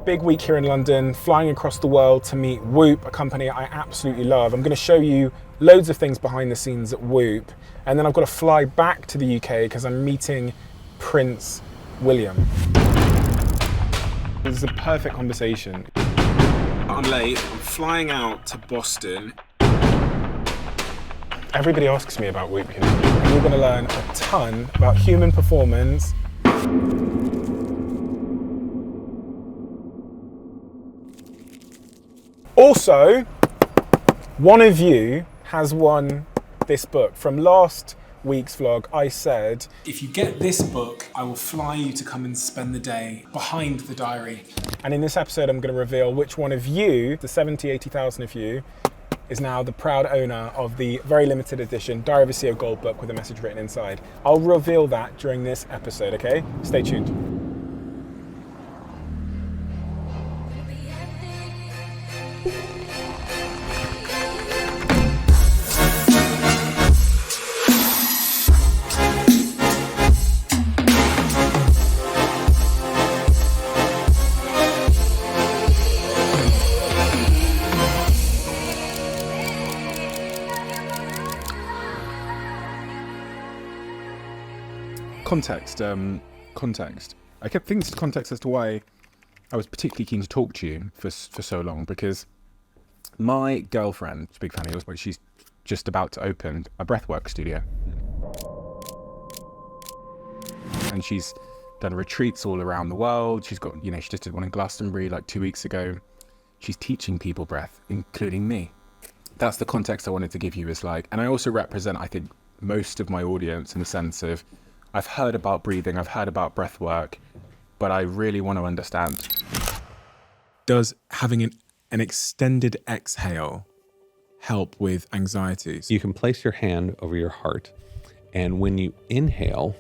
big week here in London, flying across the world to meet Whoop, a company I absolutely love. I'm going to show you loads of things behind the scenes at Whoop, and then I've got to fly back to the UK because I'm meeting Prince William. This is a perfect conversation. I'm late, I'm flying out to Boston. Everybody asks me about Whoop, you know, and you're going to learn a ton about human performance. Also, one of you has won this book. From last week's vlog, I said, if you get this book, I will fly you to come and spend the day behind the diary. And in this episode, I'm going to reveal which one of you, the 80,000 of you, is now the proud owner of the very limited edition Diary of a CEO Gold book with a message written inside. I'll reveal that during this episode, okay? Stay tuned. Context. I kept thinking context as to why I was particularly keen to talk to you for so long, because my girlfriend, big fan of yours, but she's just about to open a breathwork studio. And she's done retreats all around the world. She's got, you know, she just did one in Glastonbury like 2 weeks ago. She's teaching people breath, including me. That's the context I wanted to give you, is like, and I also represent, I think, most of my audience in the sense of, I've heard about breathing, I've heard about breath work, but I really want to understand. Does having an extended exhale help with anxieties? You can place your hand over your heart, and when you inhale,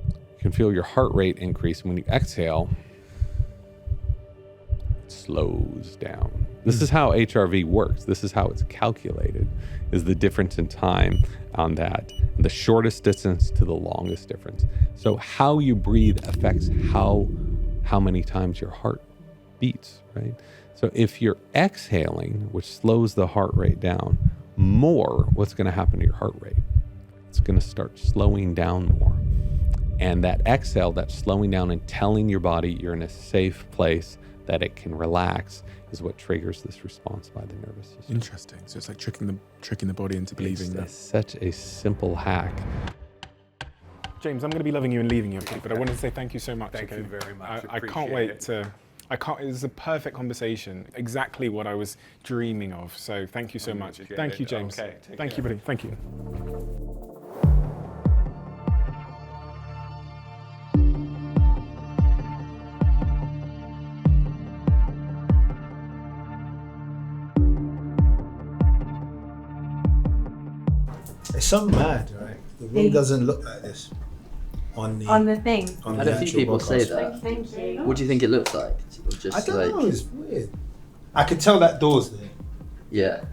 you can feel your heart rate increase. When you exhale, it slows down. This is how HRV works. This is how it's calculated, is the difference in time on that. The shortest distance to the longest difference. So how you breathe affects how many times your heart beats, right? So if you're exhaling, which slows the heart rate down more, what's going to happen to your heart rate? It's going to start slowing down more. And that exhale, that slowing down and telling your body you're in a safe place, that it can relax, is what triggers this response by the nervous system. Interesting. So it's like tricking the body into believing that. It's such a simple hack. James, I'm going to be loving you and leaving you, okay? But I wanted to say thank you so much. Thank you very much. I can't wait to. It was a perfect conversation. Exactly what I was dreaming of. So thank you so much. Thank you, James. Okay, thank you, buddy. Thank you. It's so mad, right? The room doesn't look like this on the thing. On I had a few people say that. Thank you. What do you think it looks like? Or just I don't like, know. It's weird. I could tell that door's there. yeah.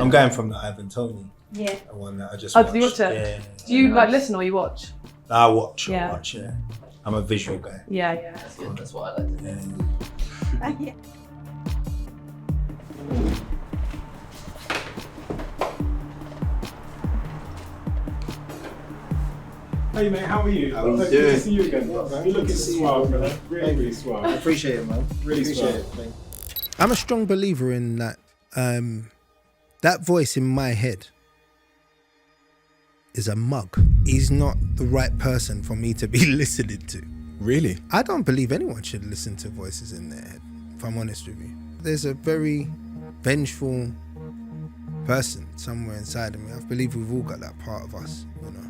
I'm going from the Ivan Tony. Yeah. The one that I just Oh, watched. did you watch it? Yeah. Do you like listen or you watch? I watch. Yeah. Yeah. I'm a visual guy. Yeah. That's good. That's what I like to do. Yeah. Hey mate, how are you? How are you Good doing? to see you again. You're looking suave, brother. Really suave. I appreciate it, man. Really Appreciate suave. it. I'm a strong believer in that. That voice in my head is a mug. He's not the right person for me to be listening to. Really? I don't believe anyone should listen to voices in their head, if I'm honest with you. There's a very vengeful person somewhere inside of me. I believe we've all got that part of us, you know.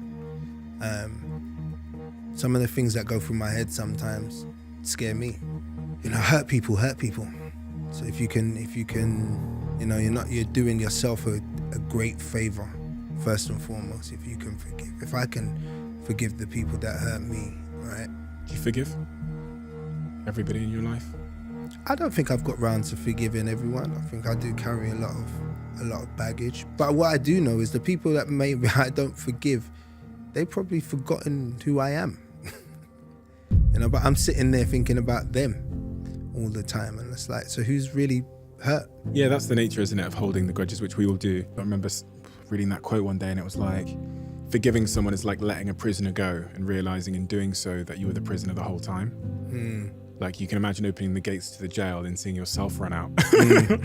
Some of the things that go through my head sometimes scare me. You know, hurt people. So if you can, you know, you're doing yourself a great favor, first and foremost, if you can forgive. If I can forgive the people that hurt me, right? Do you forgive everybody in your life? I don't think I've got round to forgiving everyone. I think I do carry a lot of baggage. But what I do know is the people that maybe I don't forgive, they've probably forgotten who I am. you know. But I'm sitting there thinking about them all the time, and it's like, so who's really hurt? Yeah, that's the nature, isn't it, of holding the grudges, which we all do. I remember reading that quote one day, and it was like, forgiving someone is like letting a prisoner go and realizing in doing so that you were the prisoner the whole time. Like, you can imagine opening the gates to the jail and seeing yourself run out.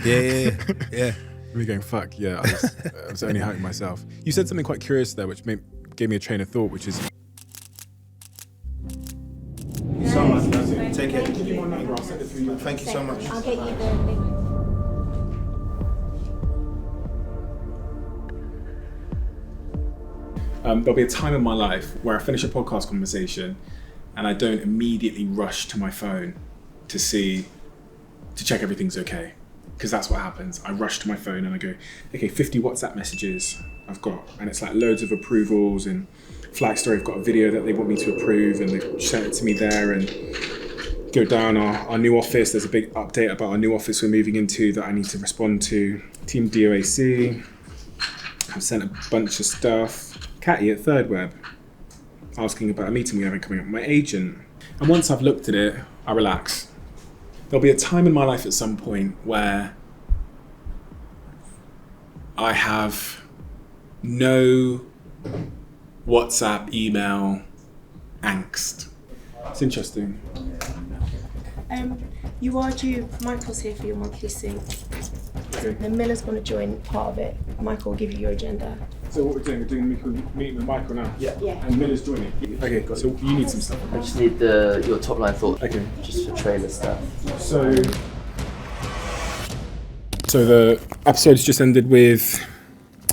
Yeah. Really going, fuck, yeah, I was only hurting myself. You said something quite curious there, which gave me a train of thought, which is... So much. That's it. Take it. Give you my number. I'll send it through you. Thank you so much. I'll get you the link. There'll be a time in my life where I finish a podcast conversation and I don't immediately rush to my phone to check everything's okay. Because that's what happens. I rush to my phone and I go, okay, 50 WhatsApp messages I've got. And it's like loads of approvals, and Flag Story have got a video that they want me to approve, and they've sent it to me there, and go down our new office. There's a big update about our new office we're moving into that I need to respond to. Team DOAC have sent a bunch of stuff. Catty at Third Web asking about a meeting we having coming up with my agent. And once I've looked at it, I relax. There'll be a time in my life at some point where I have no WhatsApp, email, angst. It's interesting. You are due, Michael's here for your monthly sync. Okay. Then Miller's going to join part of it. Michael will give you your agenda. So what we're doing meeting with Michael now? Yeah. And Miller's joining. Okay, so you need some stuff. I just need your top line thought. Okay. Just for trailer stuff. So the episode's just ended with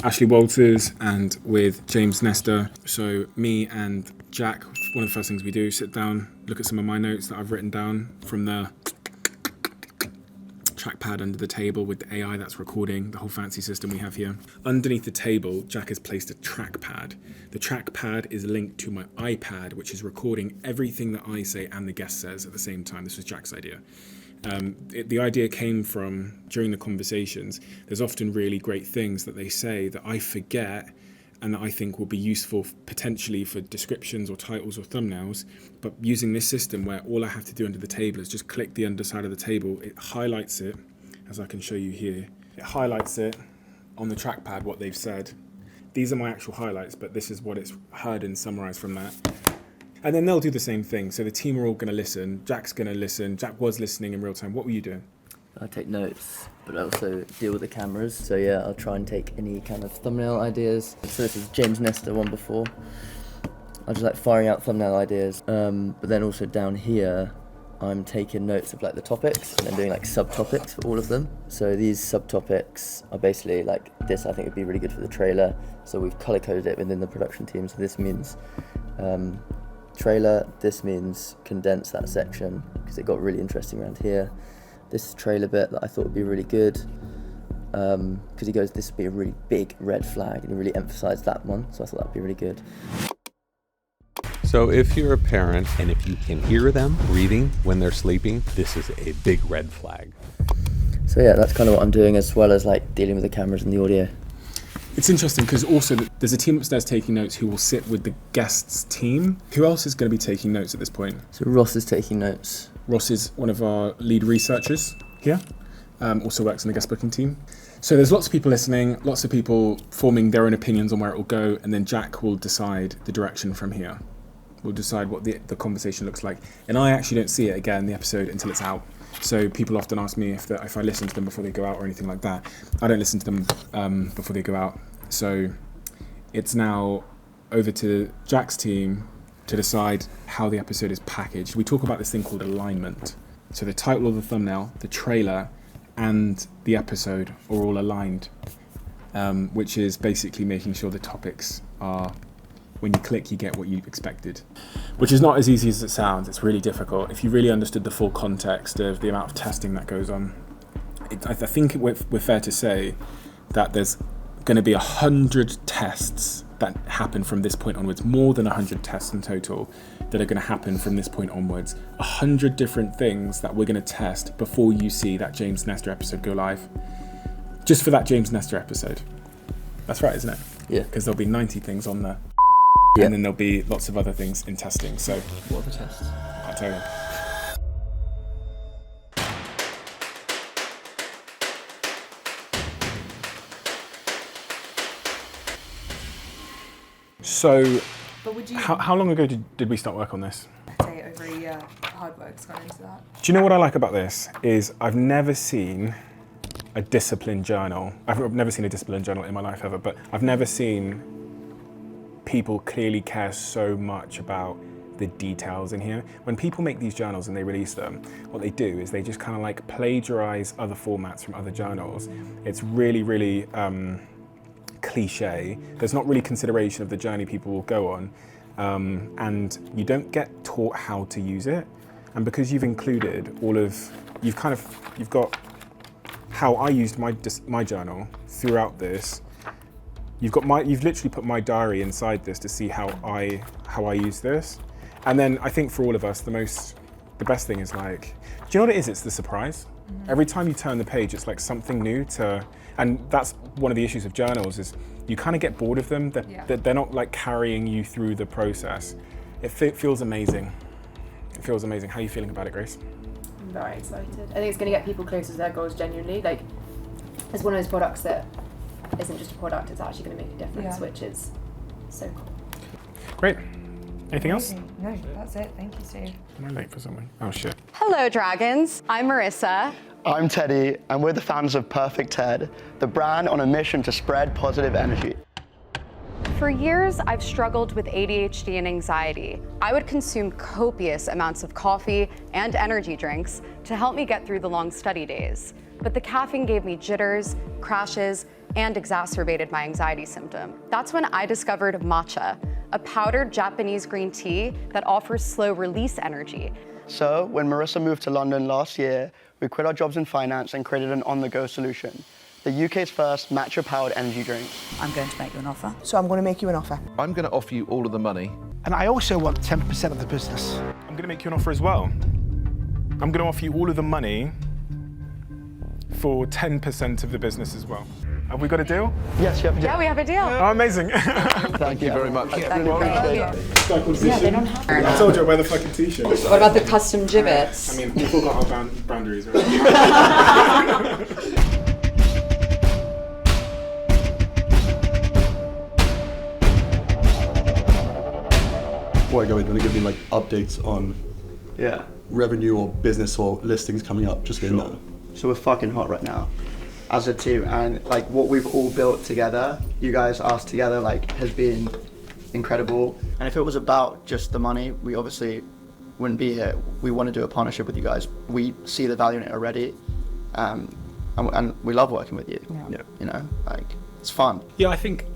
Ashley Walters and with James Nestor. So me and Jack, one of the first things we do, sit down, look at some of my notes that I've written down from the trackpad under the table with the AI that's recording the whole fancy system we have here. Underneath the table, Jack has placed a trackpad. The trackpad is linked to my iPad, which is recording everything that I say and the guest says at the same time. This was Jack's idea. The idea came from, during the conversations, there's often really great things that they say that I forget and that I think will be useful potentially for descriptions or titles or thumbnails. But using this system where all I have to do under the table is just click the underside of the table, it highlights it, as I can show you here. It highlights it on the trackpad, what they've said. These are my actual highlights, but this is what it's heard and summarized from that. And then they'll do the same thing. So the team are all going to listen. Jack's going to listen. Jack was listening in real time. What were you doing? I take notes, but I also deal with the cameras. So yeah, I'll try and take any kind of thumbnail ideas. So this is James Nestor one before. I just like firing out thumbnail ideas. But then also down here, I'm taking notes of like the topics and then doing like subtopics for all of them. So these subtopics are basically like this. I think would be really good for the trailer. So we've color coded it within the production team. So this means trailer. This means condense that section because it got really interesting around here. This trailer bit that I thought would be really good because he goes, this would be a really big red flag, and he really emphasised that one, so I thought that would be really good. So if you're a parent and if you can hear them breathing when they're sleeping, this is a big red flag. So yeah, that's kind of what I'm doing, as well as like dealing with the cameras and the audio. It's interesting because also there's a team upstairs taking notes who will sit with the guests team. Who else is going to be taking notes at this point? So Ross is taking notes. Ross is one of our lead researchers here, also works in the guest booking team. So there's lots of people listening, lots of people forming their own opinions on where it will go, and then Jack will decide the direction from here. We'll decide what the conversation looks like. And I actually don't see it again in the episode until it's out. So people often ask me if I listen to them before they go out or anything like that. I don't listen to them before they go out. So it's now over to Jack's team to decide how the episode is packaged. We talk about this thing called alignment. So the title of the thumbnail, the trailer, and the episode are all aligned, which is basically making sure the topics are, when you click, you get what you expected, which is not as easy as it sounds. It's really difficult. If you really understood the full context of the amount of testing that goes on, I think we're fair to say that there's going to be 100 tests that happen from this point onwards, more than 100 tests in total that are going to happen from this point onwards. 100 different things that we're going to test before you see that James Nestor episode go live. Just for that James Nestor episode. That's right, isn't it? Yeah. Because there'll be 90 things on there. Yeah. And then there'll be lots of other things in testing. So What are the tests? tell you. So, But would you how long ago did we start work on this? say over a year? Hard work's gone into that. Do you know what I like about this? Is I've never seen a disciplined journal. I've never seen a disciplined journal in my life ever, but I've never seen people clearly care so much about the details in here. When people make these journals and they release them, what they do is they just kind of like plagiarize other formats from other journals. It's really, really cliche. There's not really consideration of the journey people will go on, and you don't get taught how to use it. And because you've included you've got how I used my journal throughout this. You've literally put my diary inside this to see how I use this. And then I think for all of us, the best thing is like, do you know what it is? It's the surprise. Mm-hmm. Every time you turn the page, it's like something new and that's one of the issues of journals is you kind of get bored of them. They're not like carrying you through the process. It feels amazing. It feels amazing. How are you feeling about it, Grace? I'm very excited. I think it's going to get people closer to their goals genuinely. Like, it's one of those products that isn't just a product, it's actually going to make a difference, which is so cool. Great. Anything else? No, that's it. Thank you, Steve. Am I late for something? Oh shit. Hello, Dragons. I'm Marissa. I'm Teddy, and we're the founders of Perfect Ted, the brand on a mission to spread positive energy. For years, I've struggled with ADHD and anxiety. I would consume copious amounts of coffee and energy drinks to help me get through the long study days. But the caffeine gave me jitters, crashes, and exacerbated my anxiety symptom. That's when I discovered matcha, a powdered Japanese green tea that offers slow release energy. So when Marissa moved to London last year, we quit our jobs in finance and created an on-the-go solution, the UK's first matcha-powered energy drink. I'm going to make you an offer. So I'm going to make you an offer. I'm going to offer you all of the money. And I also want 10% of the business. I'm going to make you an offer as well. I'm going to offer you all of the money for 10% of the business as well. Have we got a deal? Yes, you have a deal. Yeah, we have a deal. Oh, amazing. Thank you very much. Yeah, they don't have I told you I wear the fucking t-shirt. What about the custom gibbets? I mean, we've all got our boundaries, right? Before I go in, do you want to give me like updates on revenue or business or listings coming up? Just so you know. So we're fucking hot right now as a team, and like what we've all built together, you guys, us together, like has been incredible. And if it was about just the money, we obviously wouldn't be here. We want to do a partnership with you guys. We see the value in it already, and we love working with you. Yeah. You know, like it's fun. Yeah, I think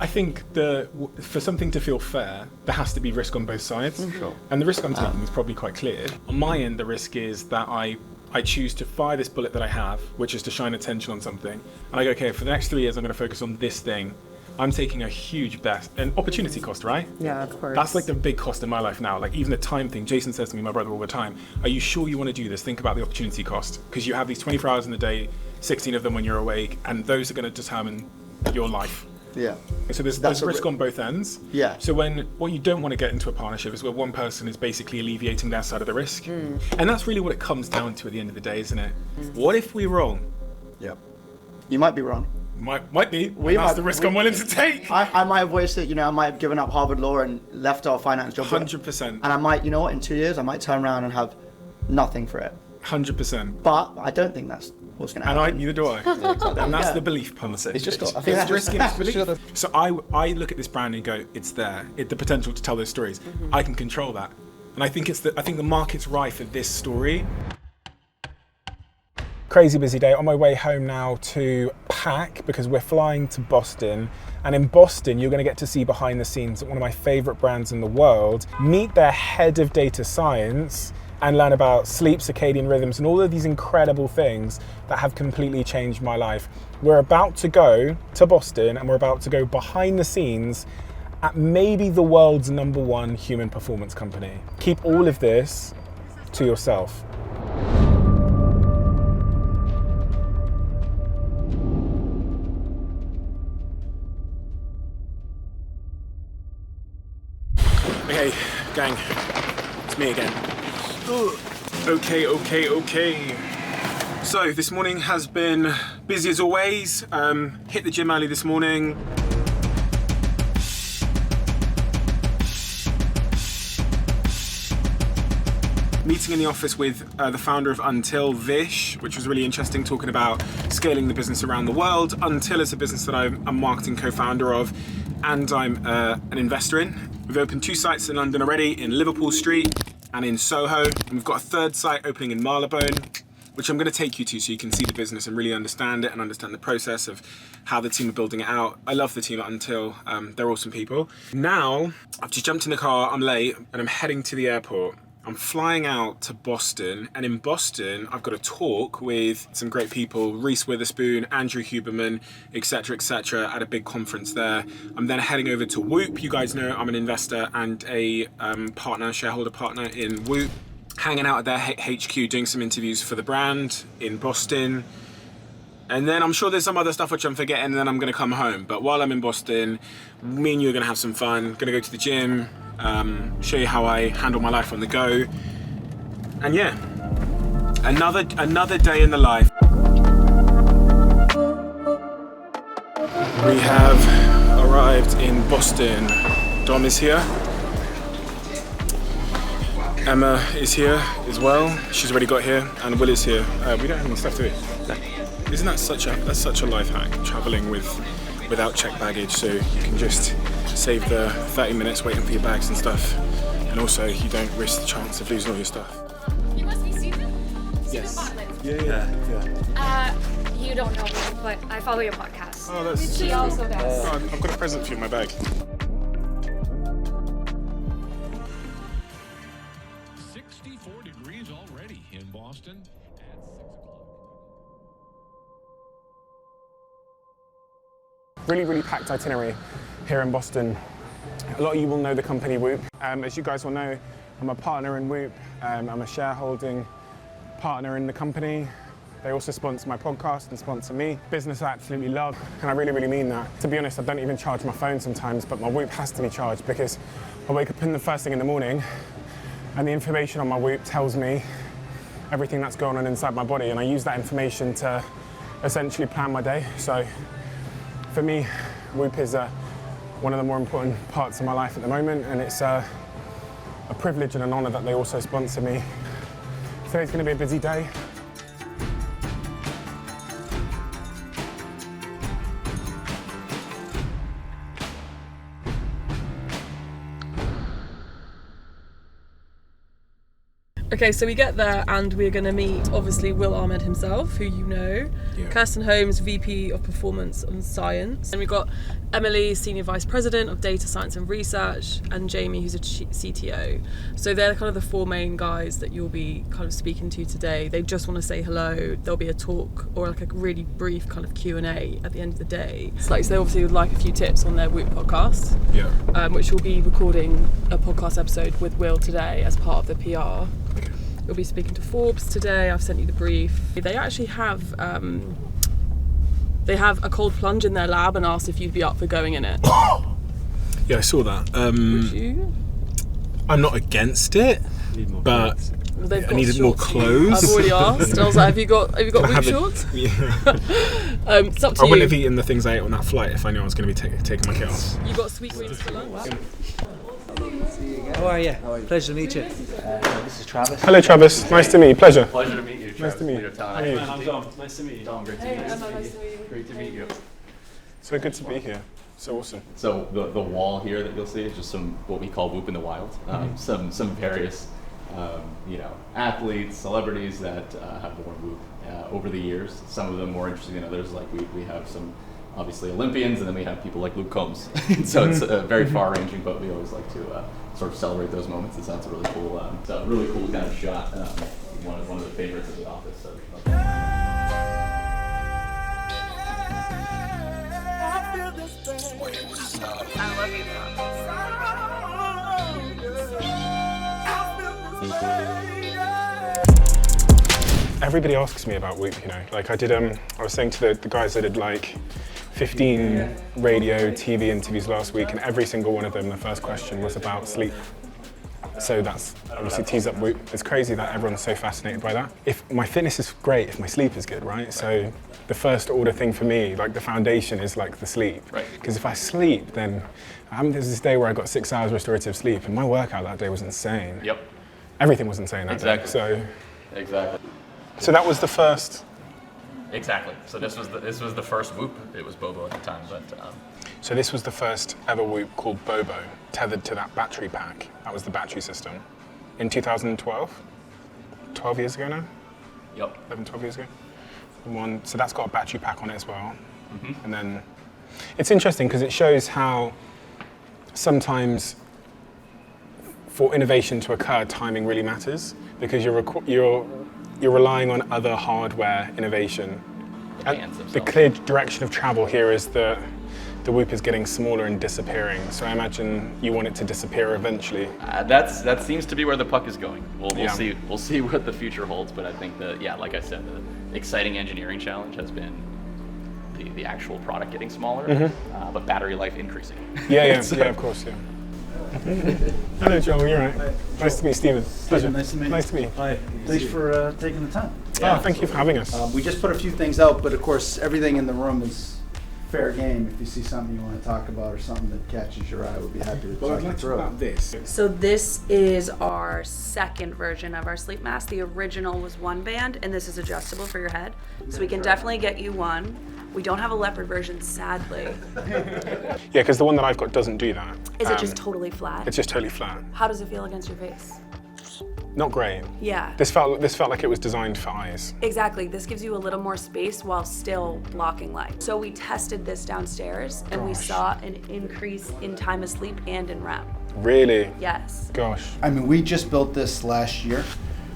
for something to feel fair, there has to be risk on both sides. Sure. And the risk I'm taking is probably quite clear. On my end, the risk is that I choose to fire this bullet that I have, which is to shine attention on something. And I go, okay, for the next 3 years, I'm going to focus on this thing. I'm taking a huge bet, an opportunity cost, right? Yeah, of course. That's like the big cost in my life now. Like even the time thing, Jason says to me, my brother, all the time, are you sure you want to do this? Think about the opportunity cost. Because you have these 24 hours in the day, 16 of them when you're awake, and those are going to determine your life. Yeah. So there's risk on both ends. Yeah. So what you don't want to get into a partnership is where one person is basically alleviating their side of the risk. And that's really what it comes down to at the end of the day, isn't it? What if we're wrong? Yep. You might be wrong. Might be. That's the risk I'm willing to take. I might have wasted, you know, I might have given up Harvard Law and left our finance job. 100%. And I might, you know what, in 2 years, I might turn around and have nothing for it. 100%. But I don't think that's what's going to happen. And neither do I. And that's the belief policy. It's just got. I It's think risky and it's belief. So I look at this brand and go, it's there. The potential to tell those stories. I can control that. And I think the market's right for this story. Crazy busy day. On my way home now to pack because we're flying to Boston. And in Boston, you're going to get to see behind the scenes at one of my favorite brands in the world, meet their head of data science, and learn about sleep, circadian rhythms, and all of these incredible things that have completely changed my life. We're about to go to Boston and we're about to go behind the scenes at maybe the world's #1 human performance company. Keep all of this to yourself. Okay, gang, it's me again. Okay. So this morning has been busy as always. Hit the gym early this morning. Meeting in the office with the founder of Until, Vish, which was really interesting, talking about scaling the business around the world. Until is a business that I'm a marketing co-founder of, and I'm an investor in. We've opened 2 sites in London already, in Liverpool Street and in Soho. And we've got a 3rd site opening in Marylebone, which I'm going to take you to so you can see the business and really understand it and understand the process of how the team are building it out. I love the team at Until. They're awesome people. Now, I've just jumped in the car, I'm late, and I'm heading to the airport. I'm flying out to Boston, and in Boston, I've got a talk with some great people, Reese Witherspoon, Andrew Huberman, etc., at a big conference there. I'm then heading over to Whoop. You guys know I'm an investor and a shareholder partner in Whoop. Hanging out at their HQ, doing some interviews for the brand in Boston. And then I'm sure there's some other stuff which I'm forgetting, and then I'm gonna come home. But while I'm in Boston, me and you are gonna have some fun. Gonna go to the gym, show you how I handle my life on the go. And yeah, another day in the life. We have arrived in Boston. Dom is here. Emma is here as well. She's already got here, and Will is here. We don't have any stuff to eat. Isn't that such a life hack? Traveling without checked baggage, so you can just save the 30 minutes waiting for your bags and stuff, and also you don't risk the chance of losing all your stuff. You must be Susan? Yes. Yeah. You don't know me, but I follow your podcast. Oh, that's. She also does. Oh, I've got a present for you in my bag. 64 degrees already in Boston at 6 o'clock. Really packed itinerary here in Boston. A lot of you will know the company Whoop. As you guys will know, I'm a partner in Whoop. I'm a shareholding partner in the company. They also sponsor my podcast and sponsor me. Business I absolutely love, and I really mean that. To be honest, I don't even charge my phone sometimes, but my Whoop has to be charged because I wake up in the first thing in the morning and the information on my Whoop tells me everything that's going on inside my body, and I use that information to essentially plan my day. So for me, Whoop is one of the more important parts of my life at the moment, and it's a privilege and an honor that they also sponsor me. Today's gonna be a busy day. Okay, so we get there and we're going to meet, obviously, Will Ahmed himself, who you know, Kirsten Holmes, VP of Performance and Science, and we've got Emily, Senior Vice President of Data Science and Research, and Jamie, who's a CTO. So they're kind of the 4 main guys that you'll be kind of speaking to today. They just want to say hello. There'll be a talk or like a really brief kind of Q&A at the end of the day. So they obviously would like a few tips on their Whoop podcast, which will be recording a podcast episode with Will today as part of the PR. We'll be speaking to Forbes today. I've sent you the brief. They actually have a cold plunge in their lab and asked if you'd be up for going in it. Yeah, I saw that. Would you? I'm not against it, but Well, I needed more clothes. I've already asked. I was like, have you got Whoop shorts? Yeah. It's up to I you. wouldn't have eaten the things I ate on that flight if I knew I was going to be taking my kit off. You got sweet greens for lunch? How are you? Pleasure to meet you. This is Travis. Hello, Travis. Nice to meet you. Pleasure. Pleasure to meet you. Nice to meet you. How are you? I'm Dom. Nice to meet you. Dom, great to meet you. Nice to meet you. Great to meet you. So good to be here. So awesome. So the wall here that you'll see is just some what we call Whoop in the Wild. Some various athletes, celebrities that have worn Whoop over the years. Some of them more interesting than others. Like we have some obviously Olympians, and then we have people like Luke Combs. So it's very far-ranging, but we always like to sort of celebrate those moments. It sounds really cool. It's a really cool kind of shot. One of the favorites of the office. So. I love you. Everybody asks me about Whoop, Like I was saying to the guys, I did like 15 radio, TV interviews last week, and every single one of them, the first question was about sleep. So that's obviously tees up Whoop. It's crazy that everyone's so fascinated by that. If my fitness is great, if my sleep is good, right? So the first order thing for me, like the foundation is like the sleep. Right. Because if I sleep, then there's this day where I got 6 hours restorative sleep and my workout that day was insane. Yep. Everything was insane that day. So that was the first. Exactly. So this was the first Whoop. It was Bobo at the time, but. So this was the first ever Whoop called Bobo, tethered to that battery pack. That was the battery system. In 2012, 12 years ago now? Yep. 11, 12 years ago. So that's got a battery pack on it as well. Mm-hmm. And then it's interesting because it shows how sometimes for innovation to occur, timing really matters because you're relying on other hardware innovation. And the clear direction of travel here is that the Whoop is getting smaller and disappearing. So I imagine you want it to disappear eventually. That seems to be where the puck is going. We'll see. We'll see what the future holds. But I think that like I said, the exciting engineering challenge has been the actual product getting smaller, but battery life increasing. Yeah, of course, yeah. Hello, Joel. You're right. Nice to meet you, Stephen. Pleasure. Nice to meet you. Nice to meet you. Hi. Thanks for taking the time. Thank you for having us. We just put a few things out, but of course, everything in the room is fair game. If you see something you want to talk about or something that catches your eye, we'd be happy to talk you through it. This. So this is our second version of our sleep mask. The original was one band, and this is adjustable for your head. So we can definitely get you one. We don't have a leopard version, sadly. Yeah, because the one that I've got doesn't do that. Is it just totally flat? It's just totally flat. How does it feel against your face? Not great. Yeah. This felt like it was designed for eyes. Exactly. This gives you a little more space while still blocking light. So we tested this downstairs, and we saw an increase in time of sleep and in REM. Really? Yes. Gosh. I mean, we just built this last year,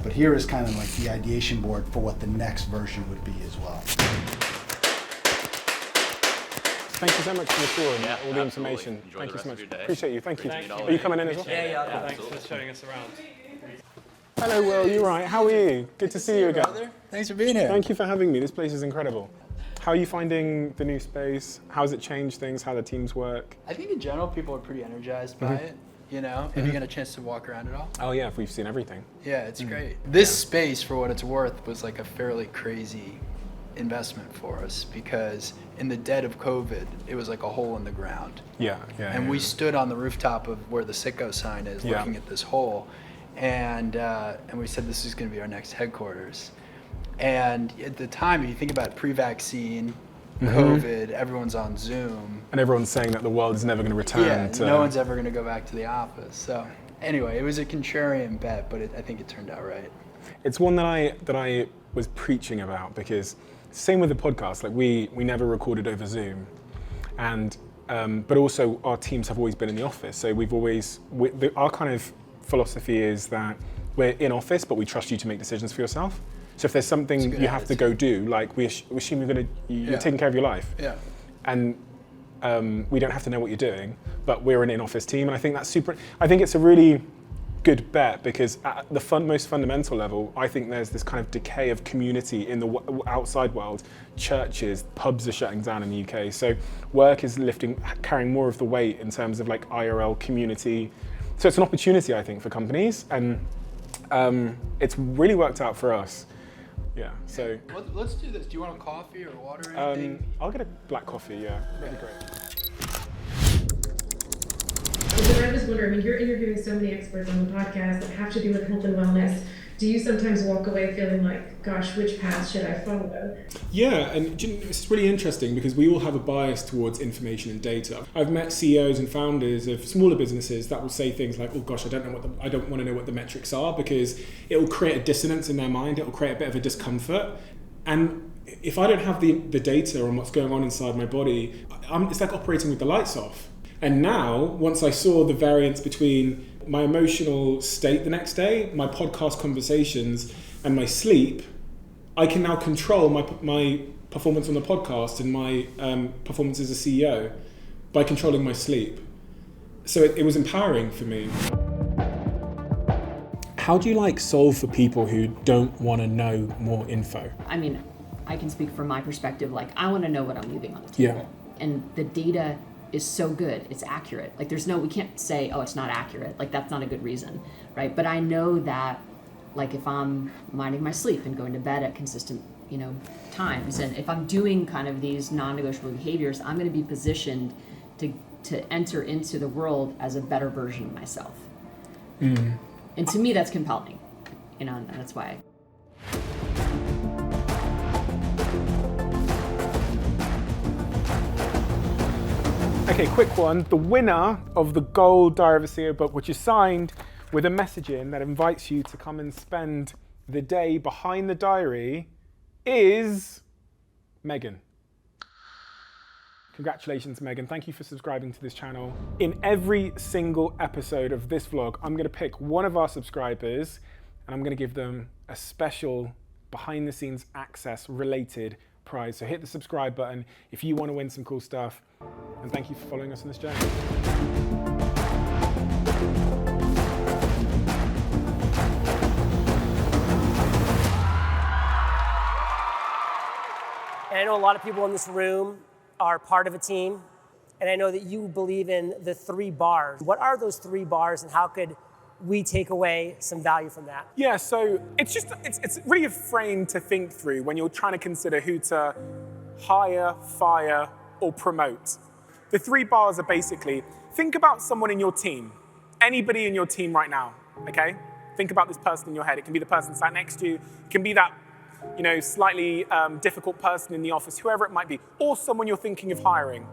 but here is kind of like the ideation board for what the next version would be as well. Thank you so much for the tour and all the information. Thank you so much. Appreciate you. Thank you. Are you coming in as well? Yeah. Thanks for showing us around. Hello, Will. You're right. How are you? Good to see you again. Thanks for being here. Thank you for having me. This place is incredible. How are you finding the new space? How has it changed things? How the teams work? I think in general people are pretty energized by it. You know, if you get a chance to walk around it all. Oh yeah, if we've seen everything. Yeah, it's great. This space, for what it's worth, was like a fairly crazy investment for us because in the dead of COVID, it was like a hole in the ground. Yeah. And we stood on the rooftop of where the Sitco sign is, looking at this hole, and we said this is going to be our next headquarters. And at the time, if you think about pre-vaccine, COVID, everyone's on Zoom. And everyone's saying that the world is never going to return to... no one's ever going to go back to the office. So anyway, it was a contrarian bet, but I think it turned out right. It's one that I was preaching about because same with the podcast, like we never recorded over Zoom. And but also our teams have always been in the office. So our kind of philosophy is that we're in office, but we trust you to make decisions for yourself. So if there's something you have to go do, like we assume you're taking care of your life. Yeah. And we don't have to know what you're doing, but we're an in-office team. And I think I think it's a really good bet because at the most fundamental level, I think there's this kind of decay of community in the outside world. Churches, pubs are shutting down in the UK. So work is carrying more of the weight in terms of like IRL community. So it's an opportunity, I think, for companies. And it's really worked out for us. Yeah, so... Let's do this. Do you want a coffee or water or anything? I'll get a black coffee, yeah. That'd be great. So I was wondering, you're interviewing so many experts on the podcast that have to do with health and wellness. Do you sometimes walk away feeling like, gosh, which path should I follow? Yeah, and it's really interesting because we all have a bias towards information and data. I've met CEOs and founders of smaller businesses that will say things like, oh gosh, I don't want to know what the metrics are because it will create a dissonance in their mind. It will create a bit of a discomfort. And if I don't have the data on what's going on inside my body, it's like operating with the lights off. And now, once I saw the variance between my emotional state the next day, my podcast conversations, and my sleep, I can now control my performance on the podcast and my performance as a CEO by controlling my sleep. So it was empowering for me. How do you solve for people who don't want to know more info? I mean, I can speak from my perspective. I want to know what I'm leaving on the table. Yeah. And the data is so good, it's accurate. Like we can't say, oh, it's not accurate. Like that's not a good reason, right? But I know that, like if I'm minding my sleep and going to bed at consistent, times, and if I'm doing kind of these non-negotiable behaviors, I'm going to be positioned to enter into the world as a better version of myself. And to me, that's compelling, and that's why. Okay, quick one. The winner of the Gold Diary of a CEO book, which is signed with a message in that invites you to come and spend the day behind the diary, is Megan. Congratulations, Megan. Thank you for subscribing to this channel. In every single episode of this vlog, I'm going to pick one of our subscribers and I'm going to give them a special behind the scenes access related prize. So hit the subscribe button if you want to win some cool stuff. And thank you for following us on this journey. And I know a lot of people in this room are part of a team, and I know that you believe in the 3 bars. What are those 3 bars, and how could we take away some value from that? Yeah, so it's really a frame to think through when you're trying to consider who to hire, fire, or promote. The 3 bars are basically, think about someone in your team, anybody in your team right now, okay? Think about this person in your head. It can be the person sat next to you, it can be that slightly difficult person in the office, whoever it might be, or someone you're thinking of hiring.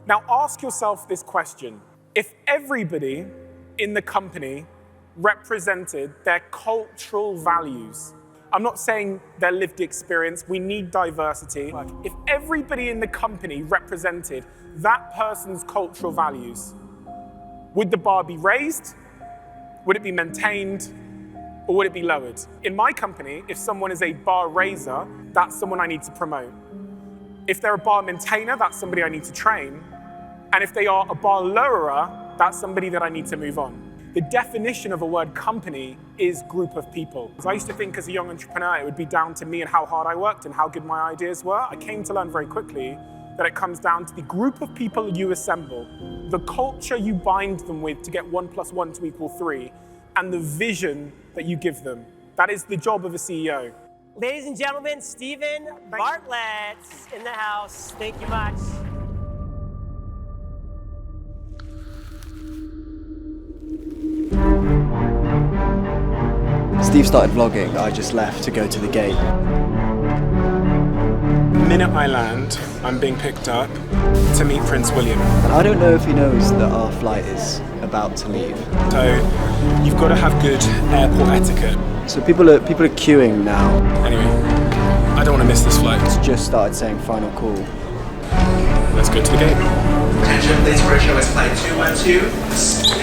Now ask yourself this question. If everybody in the company represented their cultural values, I'm not saying their lived experience, we need diversity. If everybody in the company represented that person's cultural values, would the bar be raised? Would it be maintained? Or would it be lowered? In my company, if someone is a bar raiser, that's someone I need to promote. If they're a bar maintainer, that's somebody I need to train. And if they are a bar lowerer, that's somebody that I need to move on. The definition of a word company is group of people. So I used to think as a young entrepreneur, it would be down to me and how hard I worked and how good my ideas were. I came to learn very quickly that it comes down to the group of people you assemble, the culture you bind them with to get 1 + 1 = 3, and the vision that you give them. That is the job of a CEO. Ladies and gentlemen, Stephen Bartlett in the house. Thank you much. Steve started vlogging, I just left to go to the gate. The minute I land, I'm being picked up to meet Prince William. And I don't know if he knows that our flight is about to leave. So you've got to have good airport etiquette. So people are queuing now. Anyway, I don't want to miss this flight. It's just started saying final call. Let's go to the gate. Attention, please, for show is flight 212.